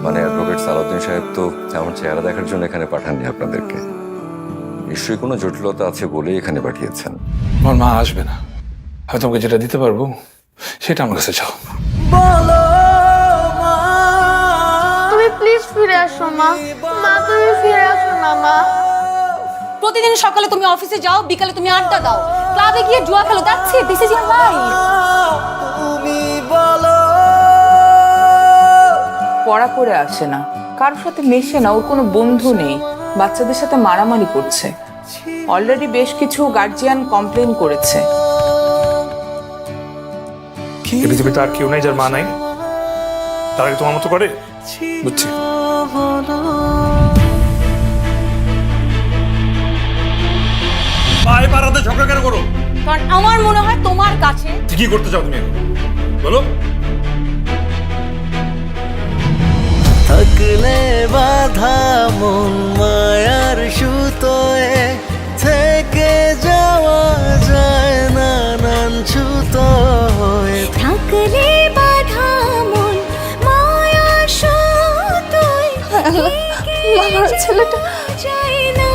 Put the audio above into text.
মানে অ্যাডভোকেট সালাউদ্দিন সাহেব তো আমার চেহারা দেখার জন্য এখানে পাঠাননি আপনাদেরকে। নিশ্চয়ই কোনো জটিলতা আছে বলেই এখানে পাঠিয়েছেন। আমার মা আসবে না, আমি তোমাকে যেটা দিতে পারবো সেটা আমার কাছে চাও। তুমি প্লিজ ফিরে আসো মা। মা তুমি ফিরে আসো না মা। প্রতিদিন সকালে তুমি অফিসে যাও, বিকালে তুমি আড্ডা দাও, ক্লাবে গিয়ে জুয়া খেলো। That's it, this is your life. পড়া করে আসে না, কারোর সাথে মেশে না, ওর কোনো বন্ধু নেই, বাচ্চাদের সাথে মারামারি করছে। অলরেডি বেশ কিছু গার্জিয়ান কমপ্লেন করেছে। এই পৃথিবীতে আর কেউ নাই যার মা নাই, তার আগে তোমার মতো করে। বুঝছি। ভাই পাড়াতে ঝগড়া কেন করো? কারণ আমার মনে হয় তোমার কাছে কি করতে চাও তুমি এখন? বলো। থাকলে বাধা মন মায়ার সুতোয়, থেকে যাওয়া যায় নানান ছুতোয়। থাকলে বাধা মন মায়ার সুতোয়, আমার ছেলেটা চাই না।